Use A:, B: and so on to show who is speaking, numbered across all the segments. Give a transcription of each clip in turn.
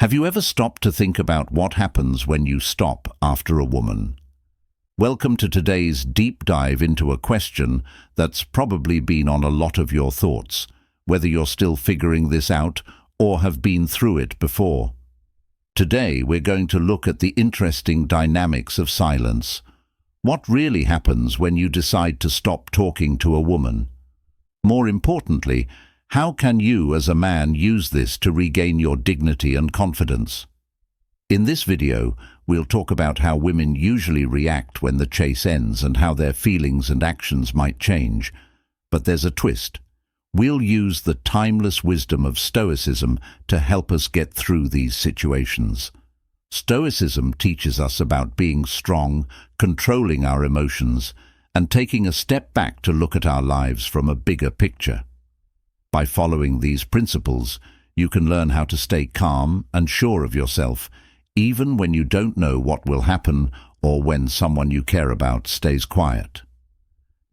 A: Have you ever stopped to think about what happens when you stop after a woman? Welcome to today's deep dive into a question that's probably been on a lot of your thoughts, whether you're still figuring this out or have been through it before. Today we're going to look at the interesting dynamics of silence. What really happens when you decide to stop talking to a woman? More importantly, how can you as a man use this to regain your dignity and confidence? In this video, we'll talk about how women usually react when the chase ends and how their feelings and actions might change. But there's a twist. We'll use the timeless wisdom of Stoicism to help us get through these situations. Stoicism teaches us about being strong, controlling our emotions, and taking a step back to look at our lives from a bigger picture. By following these principles, you can learn how to stay calm and sure of yourself, even when you don't know what will happen or when someone you care about stays quiet.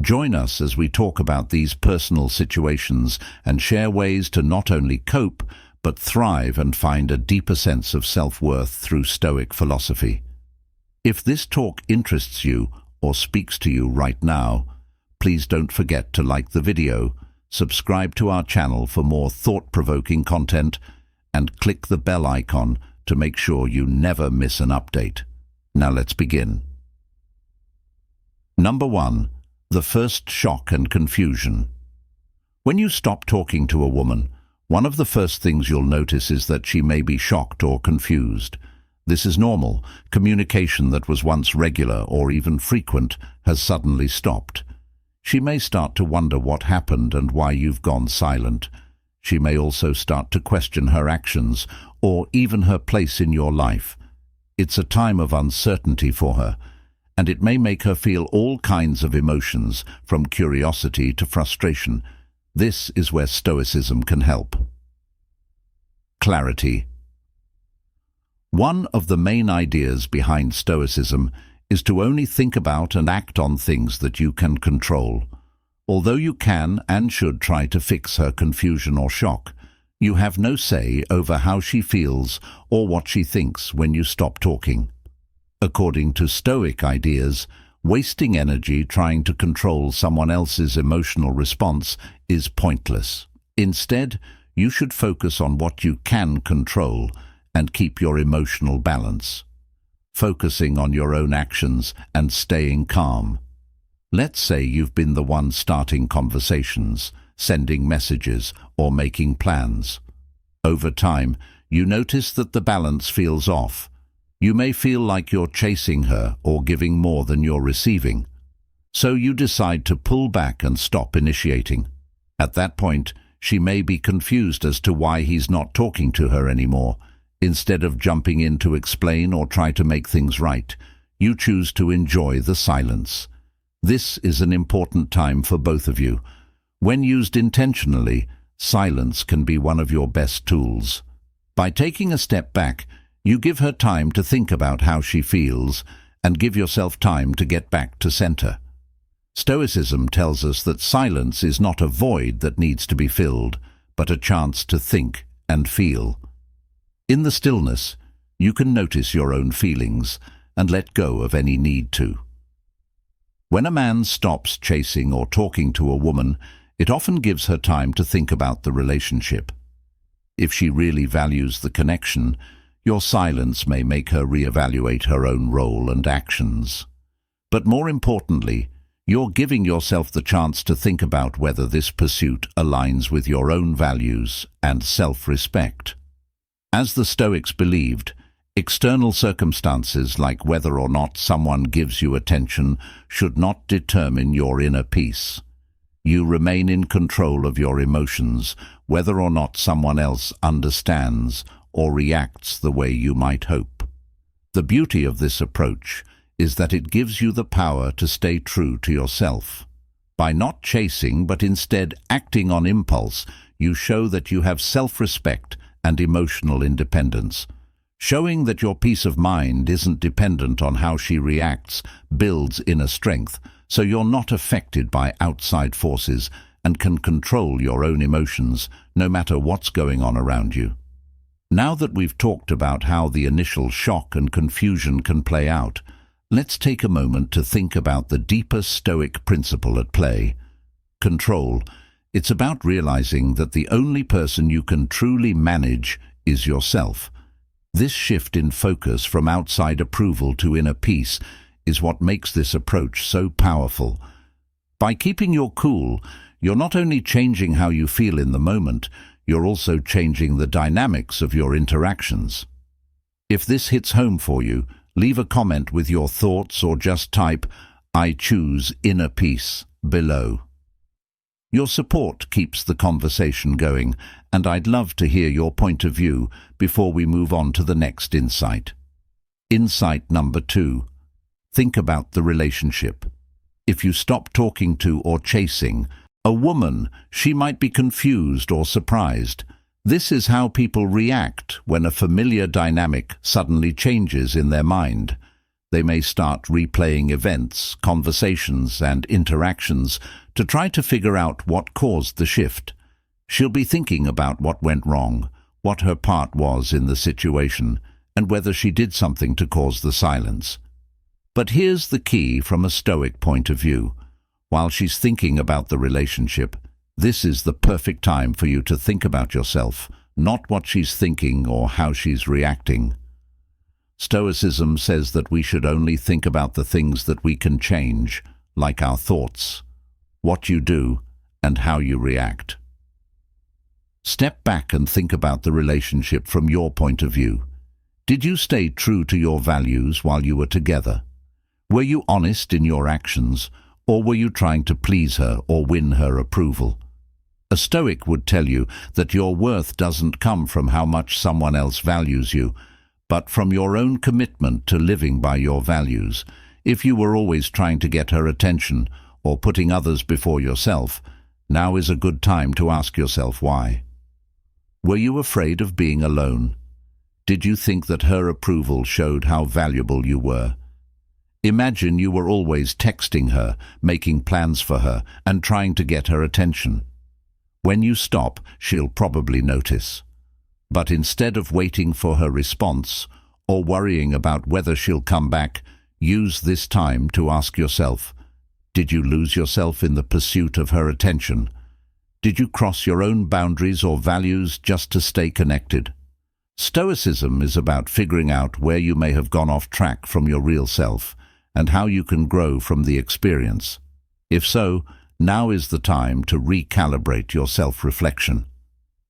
A: Join us as we talk about these personal situations and share ways to not only cope, but thrive and find a deeper sense of self-worth through Stoic philosophy. If this talk interests you or speaks to you right now, please don't forget to like the video, subscribe to our channel for more thought-provoking content, and click the bell icon to make sure you never miss an update. Now let's begin. Number 1. The first shock and confusion. When you stop talking to a woman, one of the first things you'll notice is that she may be shocked or confused. This is normal. Communication that was once regular or even frequent has suddenly stopped. She may start to wonder what happened and why you've gone silent. She may also start to question her actions or even her place in your life. It's a time of uncertainty for her, and it may make her feel all kinds of emotions, from curiosity to frustration. This is where Stoicism can help. Clarity. One of the main ideas behind Stoicism is to only think about and act on things that you can control. Although you can and should try to fix her confusion or shock, you have no say over how she feels or what she thinks when you stop talking. According to Stoic ideas, wasting energy trying to control someone else's emotional response is pointless. Instead, you should focus on what you can control and keep your emotional balance, focusing on your own actions and staying calm. Let's say you've been the one starting conversations, sending messages, or making plans. Over time, you notice that the balance feels off. You may feel like you're chasing her or giving more than you're receiving. So you decide to pull back and stop initiating. At that point, she may be confused as to why he's not talking to her anymore. Instead of jumping in to explain or try to make things right, you choose to enjoy the silence. This is an important time for both of you. When used intentionally, silence can be one of your best tools. By taking a step back, you give her time to think about how she feels and give yourself time to get back to center. Stoicism tells us that silence is not a void that needs to be filled, but a chance to think and feel. In the stillness, you can notice your own feelings and let go of any need to. When a man stops chasing or talking to a woman, it often gives her time to think about the relationship. If she really values the connection, your silence may make her reevaluate her own role and actions. But more importantly, you're giving yourself the chance to think about whether this pursuit aligns with your own values and self-respect. As the Stoics believed, external circumstances like whether or not someone gives you attention should not determine your inner peace. You remain in control of your emotions, whether or not someone else understands or reacts the way you might hope. The beauty of this approach is that it gives you the power to stay true to yourself. By not chasing but instead acting on impulse, you show that you have self-respect and emotional independence. Showing that your peace of mind isn't dependent on how she reacts builds inner strength, so you're not affected by outside forces and can control your own emotions no matter what's going on around you. Now that we've talked about how the initial shock and confusion can play out, let's take a moment to think about the deeper Stoic principle at play. Control. It's about realizing that the only person you can truly manage is yourself. This shift in focus from outside approval to inner peace is what makes this approach so powerful. By keeping your cool, you're not only changing how you feel in the moment, you're also changing the dynamics of your interactions. If this hits home for you, leave a comment with your thoughts or just type, "I choose inner peace," below. Your support keeps the conversation going, and I'd love to hear your point of view before we move on to the next insight. Insight number 2. Think about the relationship. If you stop talking to or chasing a woman, she might be confused or surprised. This is how people react when a familiar dynamic suddenly changes in their mind. They may start replaying events, conversations, and interactions to try to figure out what caused the shift. She'll be thinking about what went wrong, what her part was in the situation, and whether she did something to cause the silence. But here's the key from a Stoic point of view. While she's thinking about the relationship, this is the perfect time for you to think about yourself, not what she's thinking or how she's reacting. Stoicism says that we should only think about the things that we can change, like our thoughts, what you do, and how you react. Step back and think about the relationship from your point of view. Did you stay true to your values while you were together? Were you honest in your actions, or were you trying to please her or win her approval? A Stoic would tell you that your worth doesn't come from how much someone else values you, but from your own commitment to living by your values. If you were always trying to get her attention or putting others before yourself, now is a good time to ask yourself why. Were you afraid of being alone? Did you think that her approval showed how valuable you were? Imagine you were always texting her, making plans for her, and trying to get her attention. When you stop, she'll probably notice. But instead of waiting for her response or worrying about whether she'll come back, use this time to ask yourself, did you lose yourself in the pursuit of her attention? Did you cross your own boundaries or values just to stay connected? Stoicism is about figuring out where you may have gone off track from your real self and how you can grow from the experience. If so, now is the time to recalibrate your self-reflection.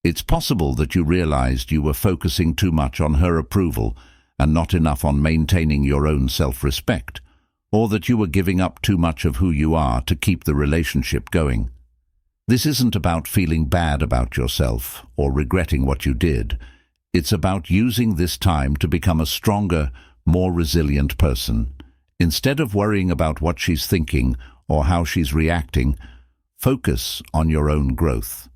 A: It's possible that you realized you were focusing too much on her approval and not enough on maintaining your own self-respect, or that you were giving up too much of who you are to keep the relationship going. This isn't about feeling bad about yourself or regretting what you did. It's about using this time to become a stronger, more resilient person. Instead of worrying about what she's thinking or how she's reacting, focus on your own growth.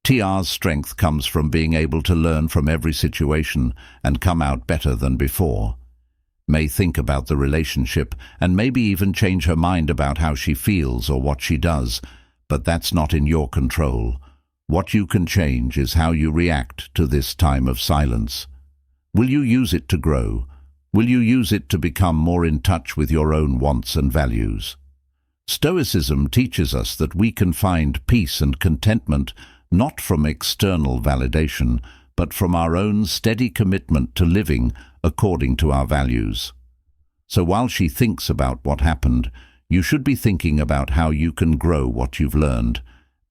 A: TR's strength comes from being able to learn from every situation and come out better than before. May think about the relationship and maybe even change her mind about how she feels or what she does, but that's not in your control. What you can change is how you react to this time of silence. Will you use it to grow? Will you use it to become more in touch with your own wants and values? Stoicism teaches us that we can find peace and contentment not from external validation, but from our own steady commitment to living according to our values. So while she thinks about what happened, you should be thinking about how you can grow what you've learned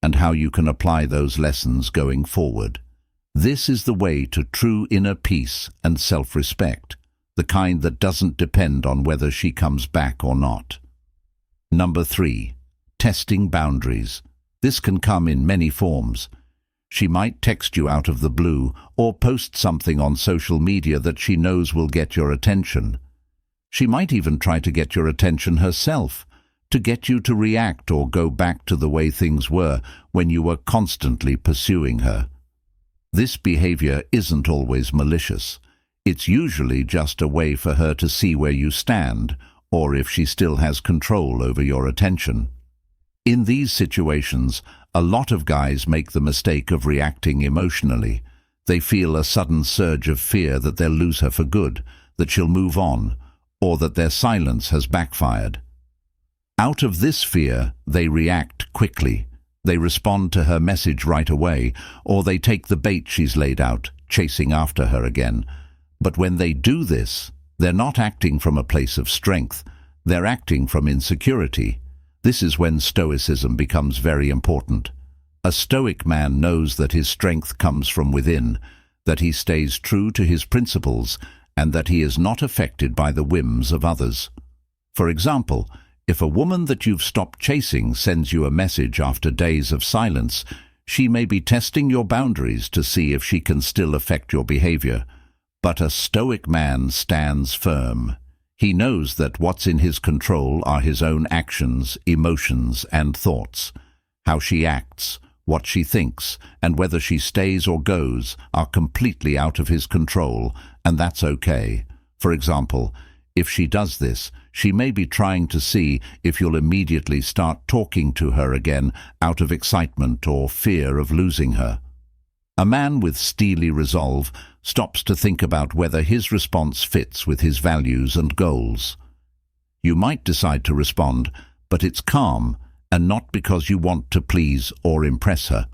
A: and how you can apply those lessons going forward. This is the way to true inner peace and self-respect, the kind that doesn't depend on whether she comes back or not. Number 3. Testing boundaries. This can come in many forms. She might text you out of the blue or post something on social media that she knows will get your attention. She might even try to get your attention herself, to get you to react or go back to the way things were when you were constantly pursuing her. This behavior isn't always malicious. It's usually just a way for her to see where you stand, or if she still has control over your attention. In these situations, a lot of guys make the mistake of reacting emotionally. They feel a sudden surge of fear that they'll lose her for good, that she'll move on, or that their silence has backfired. Out of this fear, they react quickly. They respond to her message right away, or they take the bait she's laid out, chasing after her again. But when they do this, they're not acting from a place of strength. They're acting from insecurity. This is when Stoicism becomes very important. A Stoic man knows that his strength comes from within, that he stays true to his principles, and that he is not affected by the whims of others. For example, if a woman that you've stopped chasing sends you a message after days of silence, she may be testing your boundaries to see if she can still affect your behavior. But a Stoic man stands firm. He knows that what's in his control are his own actions, emotions, and thoughts. How she acts, what she thinks, and whether she stays or goes are completely out of his control, and that's okay. For example, if she does this, she may be trying to see if you'll immediately start talking to her again out of excitement or fear of losing her. A man with steely resolve stops to think about whether his response fits with his values and goals. You might decide to respond, but it's calm, and not because you want to please or impress her.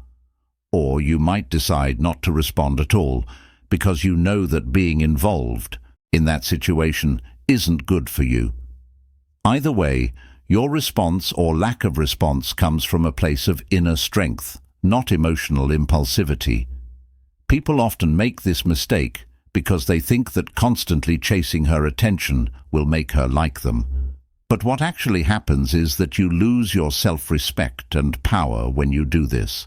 A: Or you might decide not to respond at all, because you know that being involved in that situation isn't good for you. Either way, your response or lack of response comes from a place of inner strength, not emotional impulsivity. People often make this mistake because they think that constantly chasing her attention will make her like them. But what actually happens is that you lose your self-respect and power when you do this.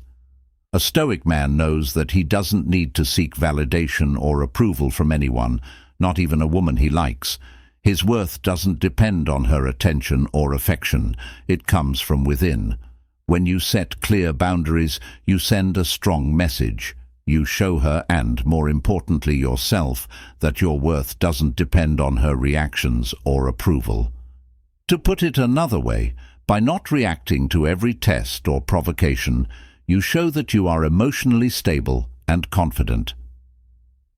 A: A Stoic man knows that he doesn't need to seek validation or approval from anyone, not even a woman he likes. His worth doesn't depend on her attention or affection. It comes from within. When you set clear boundaries, you send a strong message. You show her, and more importantly yourself, that your worth doesn't depend on her reactions or approval. To put it another way, by not reacting to every test or provocation, you show that you are emotionally stable and confident.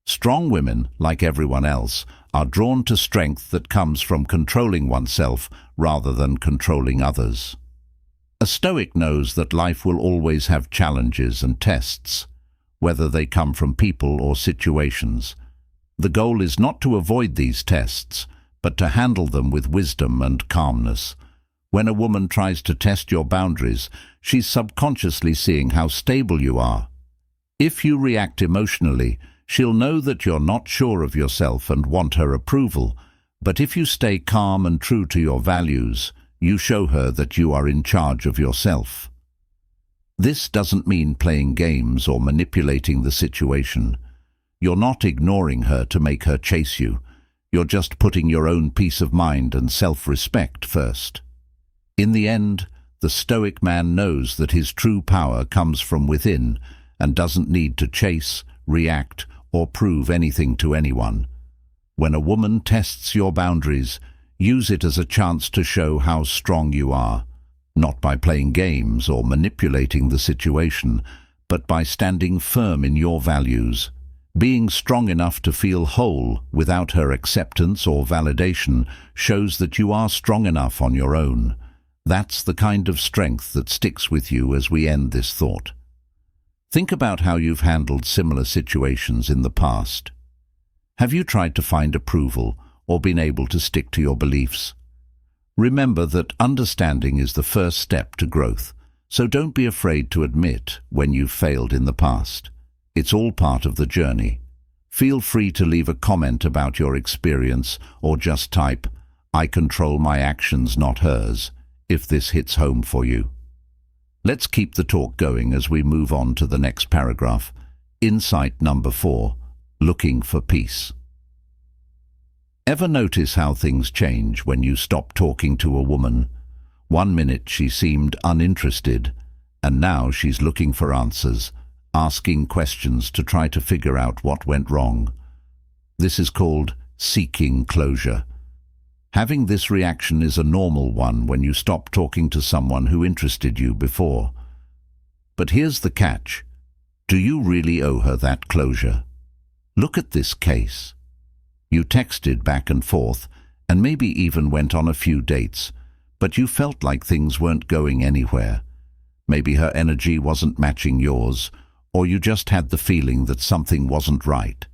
A: Strong women, like everyone else, are drawn to strength that comes from controlling oneself rather than controlling others. A Stoic knows that life will always have challenges and tests, whether they come from people or situations. The goal is not to avoid these tests, but to handle them with wisdom and calmness. When a woman tries to test your boundaries, she's subconsciously seeing how stable you are. If you react emotionally, she'll know that you're not sure of yourself and want her approval, but if you stay calm and true to your values, you show her that you are in charge of yourself. This doesn't mean playing games or manipulating the situation. You're not ignoring her to make her chase you. You're just putting your own peace of mind and self-respect first. In the end, the Stoic man knows that his true power comes from within and doesn't need to chase, react, or prove anything to anyone. When a woman tests your boundaries, use it as a chance to show how strong you are. Not by playing games or manipulating the situation, but by standing firm in your values. Being strong enough to feel whole without her acceptance or validation shows that you are strong enough on your own. That's the kind of strength that sticks with you as we end this thought. Think about how you've handled similar situations in the past. Have you tried to find approval or been able to stick to your beliefs? Remember that understanding is the first step to growth, so don't be afraid to admit when you've failed in the past. It's all part of the journey. Feel free to leave a comment about your experience or just type, "I control my actions, not hers," if this hits home for you. Let's keep the talk going as we move on to the next paragraph. Insight number 4, looking for peace. Ever notice how things change when you stop talking to a woman? 1 minute she seemed uninterested, and now she's looking for answers, asking questions to try to figure out what went wrong. This is called seeking closure. Having this reaction is a normal one when you stop talking to someone who interested you before. But here's the catch. Do you really owe her that closure? Look at this case. You texted back and forth, and maybe even went on a few dates, but you felt like things weren't going anywhere. Maybe her energy wasn't matching yours, or you just had the feeling that something wasn't right.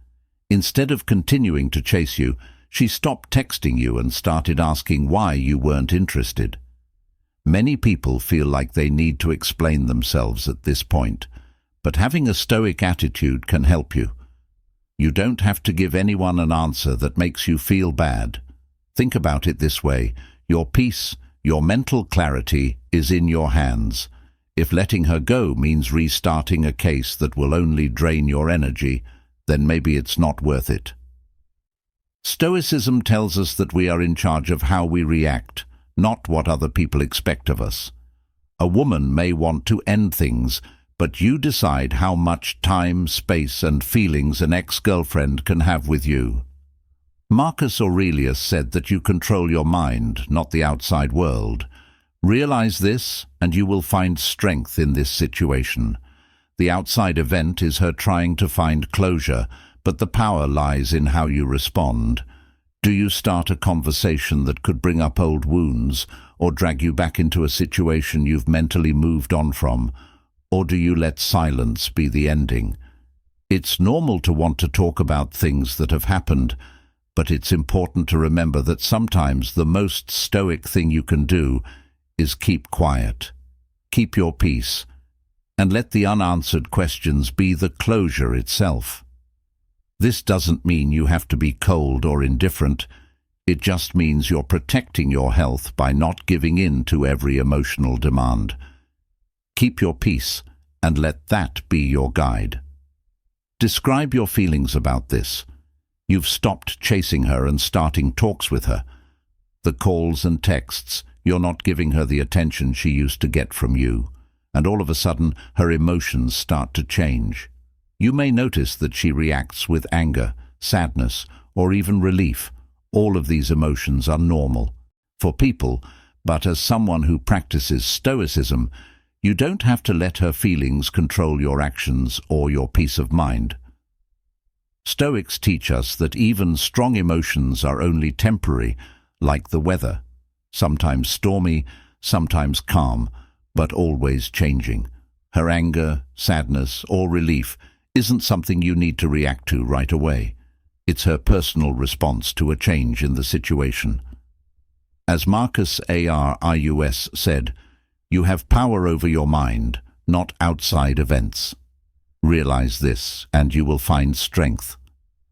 A: Instead of continuing to chase you, she stopped texting you and started asking why you weren't interested. Many people feel like they need to explain themselves at this point, but having a stoic attitude can help you. You don't have to give anyone an answer that makes you feel bad. Think about it this way: your peace, your mental clarity is in your hands. If letting her go means restarting a case that will only drain your energy, then maybe it's not worth it. Stoicism tells us that we are in charge of how we react, not what other people expect of us. A woman may want to end things, but you decide how much time, space, and feelings an ex-girlfriend can have with you. Marcus Aurelius said that you control your mind, not the outside world. Realize this, and you will find strength in this situation. The outside event is her trying to find closure, but the power lies in how you respond. Do you start a conversation that could bring up old wounds, or drag you back into a situation you've mentally moved on from? Or do you let silence be the ending? It's normal to want to talk about things that have happened, but it's important to remember that sometimes the most stoic thing you can do is keep quiet. Keep your peace, and let the unanswered questions be the closure itself. This doesn't mean you have to be cold or indifferent. It just means you're protecting your health by not giving in to every emotional demand. Keep your peace, and let that be your guide. Describe your feelings about this. You've stopped chasing her and starting talks with her. The calls and texts, you're not giving her the attention she used to get from you, and all of a sudden her emotions start to change. You may notice that she reacts with anger, sadness, or even relief. All of these emotions are normal for people, but as someone who practices Stoicism, you don't have to let her feelings control your actions or your peace of mind. Stoics teach us that even strong emotions are only temporary, like the weather, sometimes stormy, sometimes calm, but always changing. Her anger, sadness, or relief isn't something you need to react to right away. It's her personal response to a change in the situation. As Marcus Aurelius said, you have power over your mind, not outside events. Realize this, and you will find strength.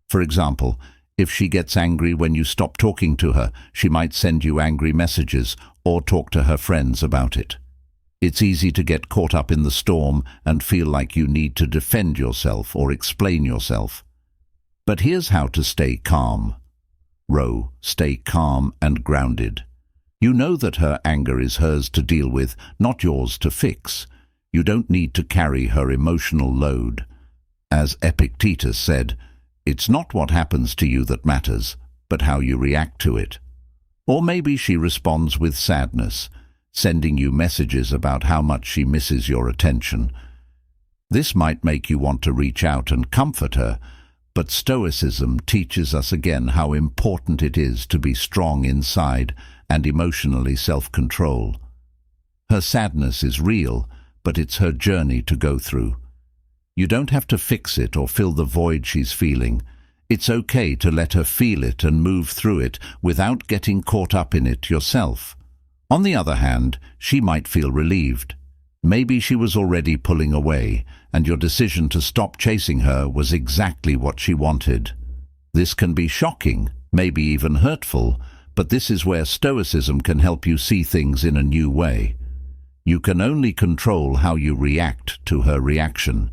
A: For example, if she gets angry when you stop talking to her, she might send you angry messages or talk to her friends about it. It's easy to get caught up in the storm and feel like you need to defend yourself or explain yourself. But here's how to stay calm. Stay calm and grounded. You know that her anger is hers to deal with, not yours to fix. You don't need to carry her emotional load. As Epictetus said, it's not what happens to you that matters, but how you react to it. Or maybe she responds with sadness, sending you messages about how much she misses your attention. This might make you want to reach out and comfort her, but Stoicism teaches us again how important it is to be strong inside and emotionally self-control. Her sadness is real, but it's her journey to go through. You don't have to fix it or fill the void she's feeling. It's okay to let her feel it and move through it without getting caught up in it yourself. On the other hand, she might feel relieved. Maybe she was already pulling away, and your decision to stop chasing her was exactly what she wanted. This can be shocking, maybe even hurtful, but this is where Stoicism can help you see things in a new way. You can only control how you react to her reaction.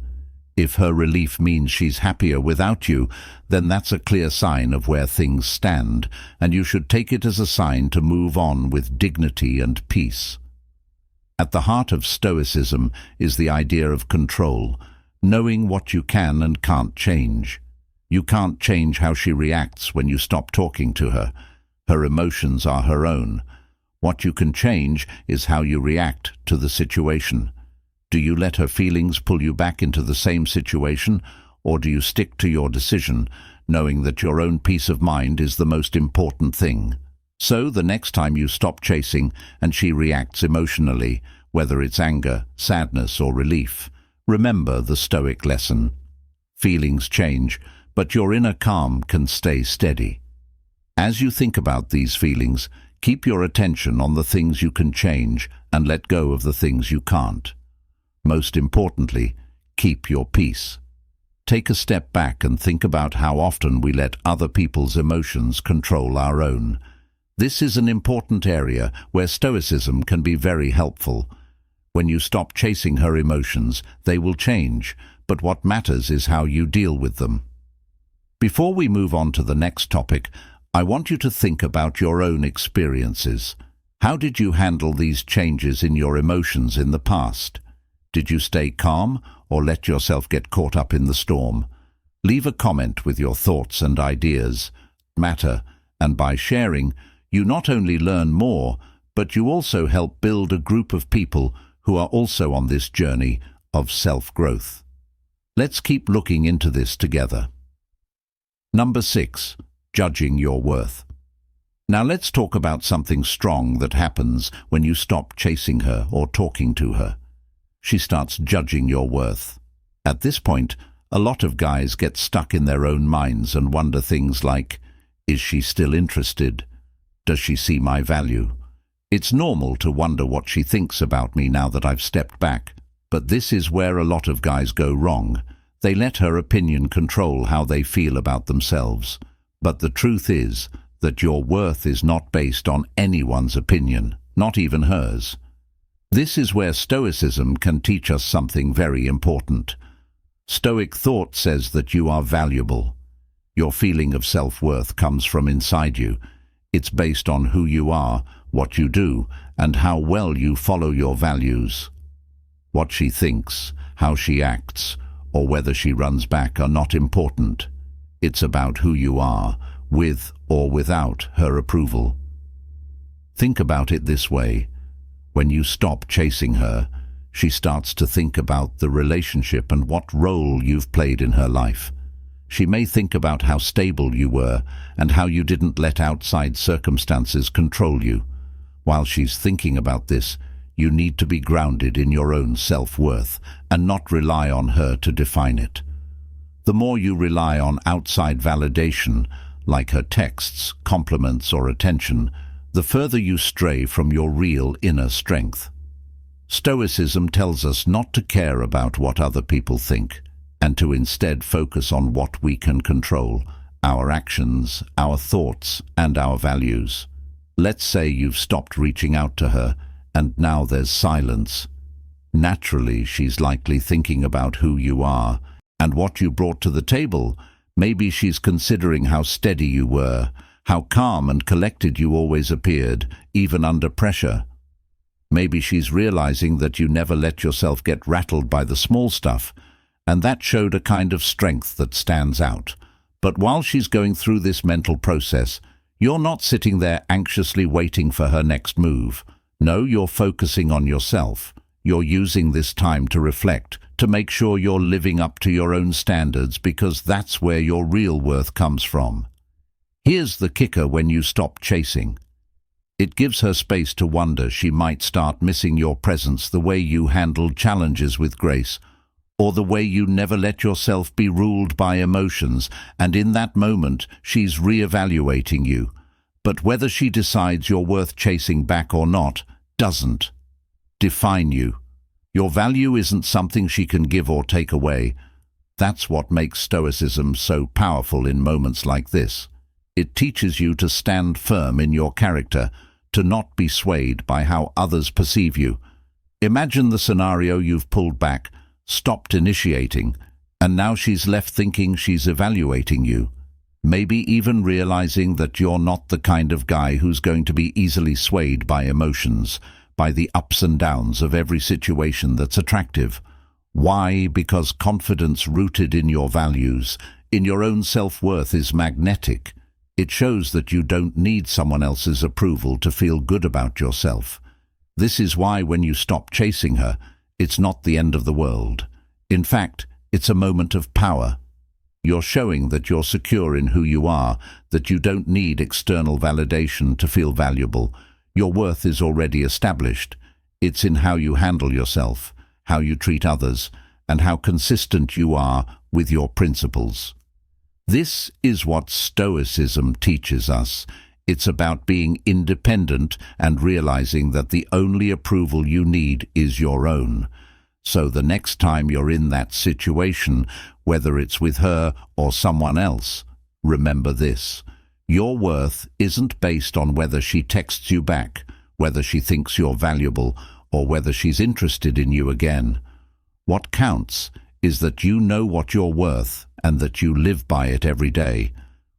A: If her relief means she's happier without you, then that's a clear sign of where things stand, and you should take it as a sign to move on with dignity and peace. At the heart of Stoicism is the idea of control, knowing what you can and can't change. You can't change how she reacts when you stop talking to her. Her emotions are her own. What you can change is how you react to the situation. Do you let her feelings pull you back into the same situation, or do you stick to your decision, knowing that your own peace of mind is the most important thing? So the next time you stop chasing and she reacts emotionally, whether it's anger, sadness, or relief, remember the Stoic lesson. Feelings change, but your inner calm can stay steady. As you think about these feelings, keep your attention on the things you can change and let go of the things you can't. Most importantly, keep your peace. Take a step back and think about how often we let other people's emotions control our own. This is an important area where Stoicism can be very helpful. When you stop chasing her emotions, they will change, but what matters is how you deal with them. Before we move on to the next topic, I want you to think about your own experiences. How did you handle these changes in your emotions in the past? Did you stay calm or let yourself get caught up in the storm? Leave a comment with your thoughts and ideas. Matter, and by sharing, you not only learn more, but you also help build a group of people who are also on this journey of self-growth. Let's keep looking into this together. Number 6. Judging your worth. Now let's talk about something strong that happens when you stop chasing her or talking to her. She starts judging your worth. At this point, a lot of guys get stuck in their own minds and wonder things like, is she still interested? Does she see my value? It's normal to wonder what she thinks about me now that I've stepped back. But this is where a lot of guys go wrong. They let her opinion control how they feel about themselves. But the truth is that your worth is not based on anyone's opinion, not even hers. This is where Stoicism can teach us something very important. Stoic thought says that you are valuable. Your feeling of self-worth comes from inside you. It's based on who you are, what you do, and how well you follow your values. What she thinks, how she acts, or whether she runs back are not important. It's about who you are, with or without her approval. Think about it this way. When you stop chasing her, she starts to think about the relationship and what role you've played in her life. She may think about how stable you were and how you didn't let outside circumstances control you. While she's thinking about this, you need to be grounded in your own self-worth and not rely on her to define it. The more you rely on outside validation, like her texts, compliments, or attention, the further you stray from your real inner strength. Stoicism tells us not to care about what other people think, and to instead focus on what we can control, our actions, our thoughts, and our values. Let's say you've stopped reaching out to her, and now there's silence. Naturally, she's likely thinking about who you are, and what you brought to the table. Maybe she's considering how steady you were, how calm and collected you always appeared, even under pressure. Maybe she's realizing that you never let yourself get rattled by the small stuff, and that showed a kind of strength that stands out. But while she's going through this mental process, you're not sitting there anxiously waiting for her next move. No, you're focusing on yourself. You're using this time to reflect, to make sure you're living up to your own standards, because that's where your real worth comes from. Here's the kicker when you stop chasing. It gives her space to wonder. She might start missing your presence, the way you handled challenges with grace, or the way you never let yourself be ruled by emotions, and in that moment she's reevaluating you. But whether she decides you're worth chasing back or not doesn't define you. Your value isn't something she can give or take away. That's what makes Stoicism so powerful in moments like this. It teaches you to stand firm in your character, to not be swayed by how others perceive you. Imagine the scenario: you've pulled back, stopped initiating, and now she's left thinking she's evaluating you. Maybe even realizing that you're not the kind of guy who's going to be easily swayed by emotions, by the ups and downs of every situation that's attractive. Why? Because confidence rooted in your values, in your own self-worth, is magnetic. It shows that you don't need someone else's approval to feel good about yourself. This is why when you stop chasing her, It's not the end of the world. In fact, it's a moment of power. You're showing that you're secure in who you are, that you don't need external validation to feel valuable. Your worth is already established. It's in how you handle yourself, how you treat others, and how consistent you are with your principles. This is what Stoicism teaches us. It's about being independent and realizing that the only approval you need is your own. So the next time you're in that situation, whether it's with her or someone else, remember this. Your worth isn't based on whether she texts you back, whether she thinks you're valuable, or whether she's interested in you again. What counts is that you know what you're worth and that you live by it every day.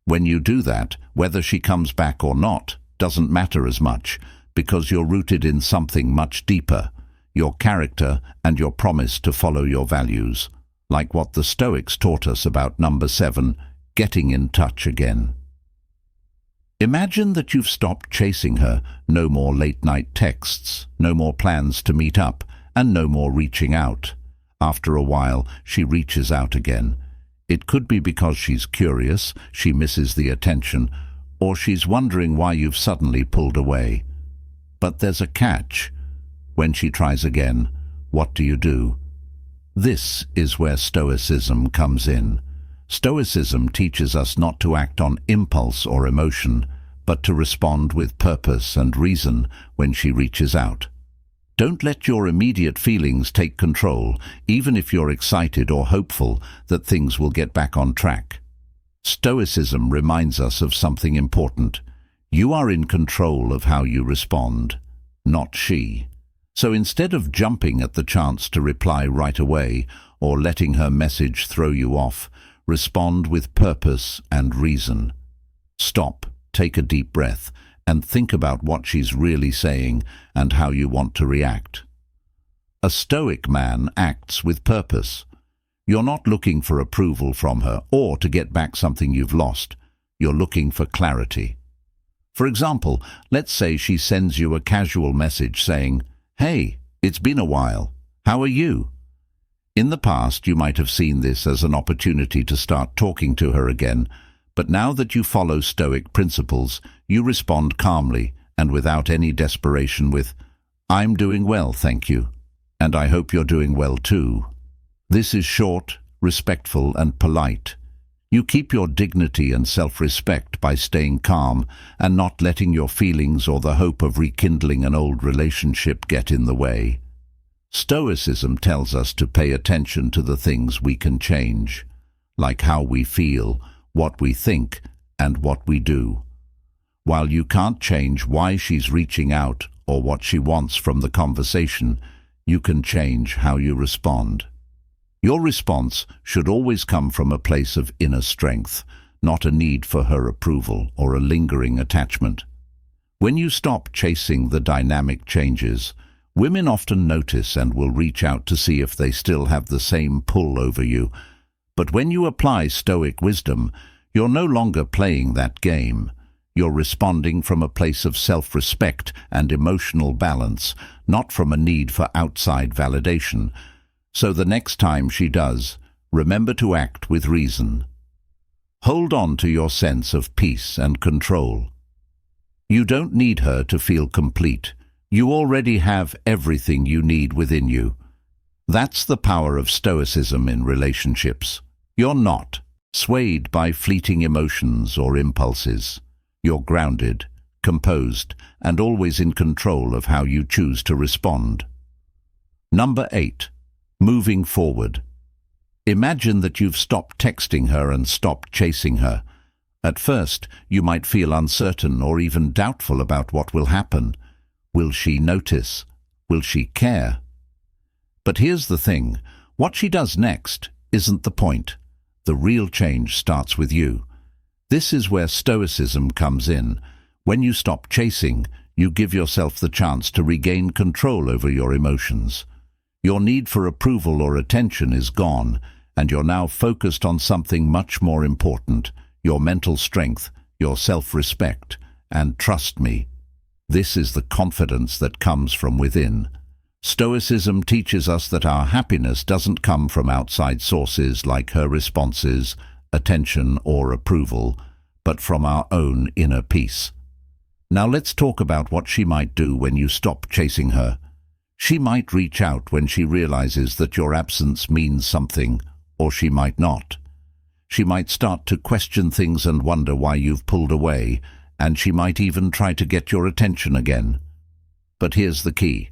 A: When you do that, whether she comes back or not doesn't matter as much, because you're rooted in something much deeper, your character and your promise to follow your values, like what the Stoics taught us about number 7, getting in touch again. Imagine that you've stopped chasing her, no more late-night texts, no more plans to meet up, and no more reaching out. After a while, she reaches out again. It could be because she's curious, she misses the attention, or she's wondering why you've suddenly pulled away. But there's a catch. When she tries again, what do? This is where Stoicism comes in. Stoicism teaches us not to act on impulse or emotion, but to respond with purpose and reason when she reaches out. Don't let your immediate feelings take control, even if you're excited or hopeful that things will get back on track. Stoicism reminds us of something important. You are in control of how you respond, not she. So instead of jumping at the chance to reply right away or letting her message throw you off, respond with purpose and reason. Stop, take a deep breath, and think about what she's really saying and how you want to react. A Stoic man acts with purpose. You're not looking for approval from her or to get back something you've lost. You're looking for clarity. For example, let's say she sends you a casual message saying, "Hey, it's been a while. How are you?" In the past, you might have seen this as an opportunity to start talking to her again, but now that you follow Stoic principles, you respond calmly and without any desperation with, "I'm doing well, thank you, and I hope you're doing well too." This is short, respectful, and polite. You keep your dignity and self-respect by staying calm and not letting your feelings or the hope of rekindling an old relationship get in the way. Stoicism tells us to pay attention to the things we can change, like how we feel, what we think, and what we do. While you can't change why she's reaching out or what she wants from the conversation, you can change how you respond. Your response should always come from a place of inner strength, not a need for her approval or a lingering attachment. When you stop chasing the dynamic changes, women often notice and will reach out to see if they still have the same pull over you. But when you apply Stoic wisdom, you're no longer playing that game. You're responding from a place of self-respect and emotional balance, not from a need for outside validation. So the next time she does, remember to act with reason. Hold on to your sense of peace and control. You don't need her to feel complete. You already have everything you need within you. That's the power of Stoicism in relationships. You're not swayed by fleeting emotions or impulses. You're grounded, composed, and always in control of how you choose to respond. Number 8. Moving forward. Imagine that you've stopped texting her and stopped chasing her. At first, you might feel uncertain or even doubtful about what will happen. Will she notice? Will she care? But here's the thing. What she does next isn't the point. The real change starts with you. This is where Stoicism comes in. When you stop chasing, you give yourself the chance to regain control over your emotions. Your need for approval or attention is gone, and you're now focused on something much more important, your mental strength, your self-respect, and trust me, this is the confidence that comes from within. Stoicism teaches us that our happiness doesn't come from outside sources like her responses, attention, or approval, but from our own inner peace. Now let's talk about what she might do when you stop chasing her. She might reach out when she realizes that your absence means something, or she might not. She might start to question things and wonder why you've pulled away, and she might even try to get your attention again. But here's the key.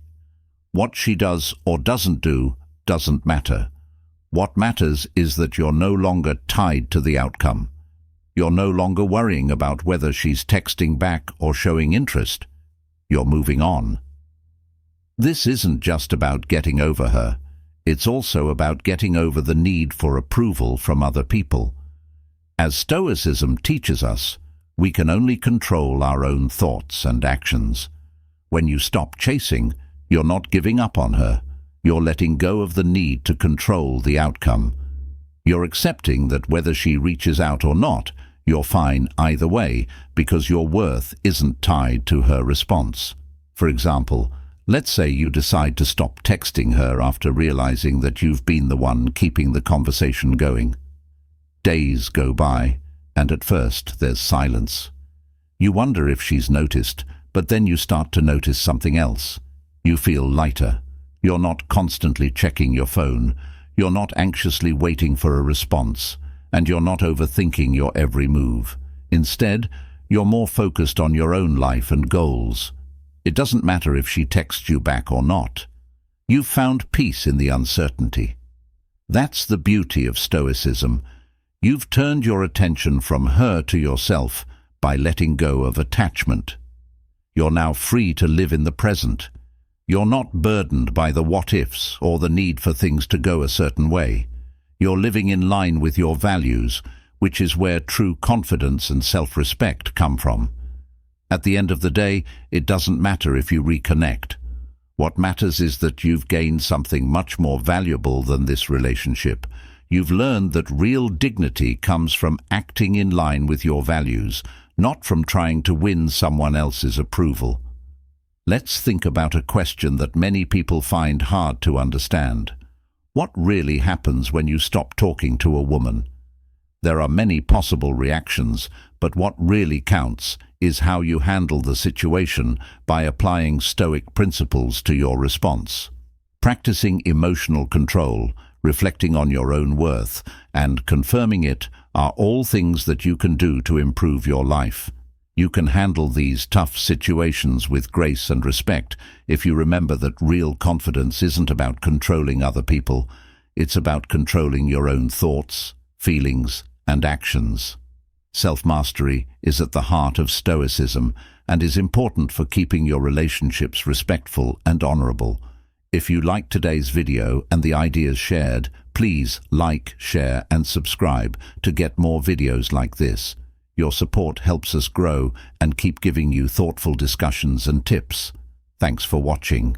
A: What she does or doesn't do doesn't matter. What matters is that you're no longer tied to the outcome. You're no longer worrying about whether she's texting back or showing interest. You're moving on. This isn't just about getting over her. It's also about getting over the need for approval from other people. As Stoicism teaches us, we can only control our own thoughts and actions. When you stop chasing, you're not giving up on her. You're letting go of the need to control the outcome. You're accepting that whether she reaches out or not, you're fine either way because your worth isn't tied to her response. For example, let's say you decide to stop texting her after realizing that you've been the one keeping the conversation going. Days go by, and at first there's silence. You wonder if she's noticed, but then you start to notice something else. You feel lighter. You're not constantly checking your phone. You're not anxiously waiting for a response. And you're not overthinking your every move. Instead, you're more focused on your own life and goals. It doesn't matter if she texts you back or not. You've found peace in the uncertainty. That's the beauty of Stoicism. You've turned your attention from her to yourself by letting go of attachment. You're now free to live in the present. You're not burdened by the what-ifs or the need for things to go a certain way. You're living in line with your values, which is where true confidence and self-respect come from. At the end of the day, it doesn't matter if you reconnect. What matters is that you've gained something much more valuable than this relationship. You've learned that real dignity comes from acting in line with your values, not from trying to win someone else's approval. Let's think about a question that many people find hard to understand. What really happens when you stop talking to a woman? There are many possible reactions, but what really counts is how you handle the situation by applying Stoic principles to your response. Practicing emotional control, reflecting on your own worth, and confirming it are all things that you can do to improve your life. You can handle these tough situations with grace and respect if you remember that real confidence isn't about controlling other people. It's about controlling your own thoughts, feelings, and actions. Self-mastery is at the heart of Stoicism and is important for keeping your relationships respectful and honorable. If you liked today's video and the ideas shared, please like, share, and subscribe to get more videos like this. Your support helps us grow and keep giving you thoughtful discussions and tips. Thanks for watching.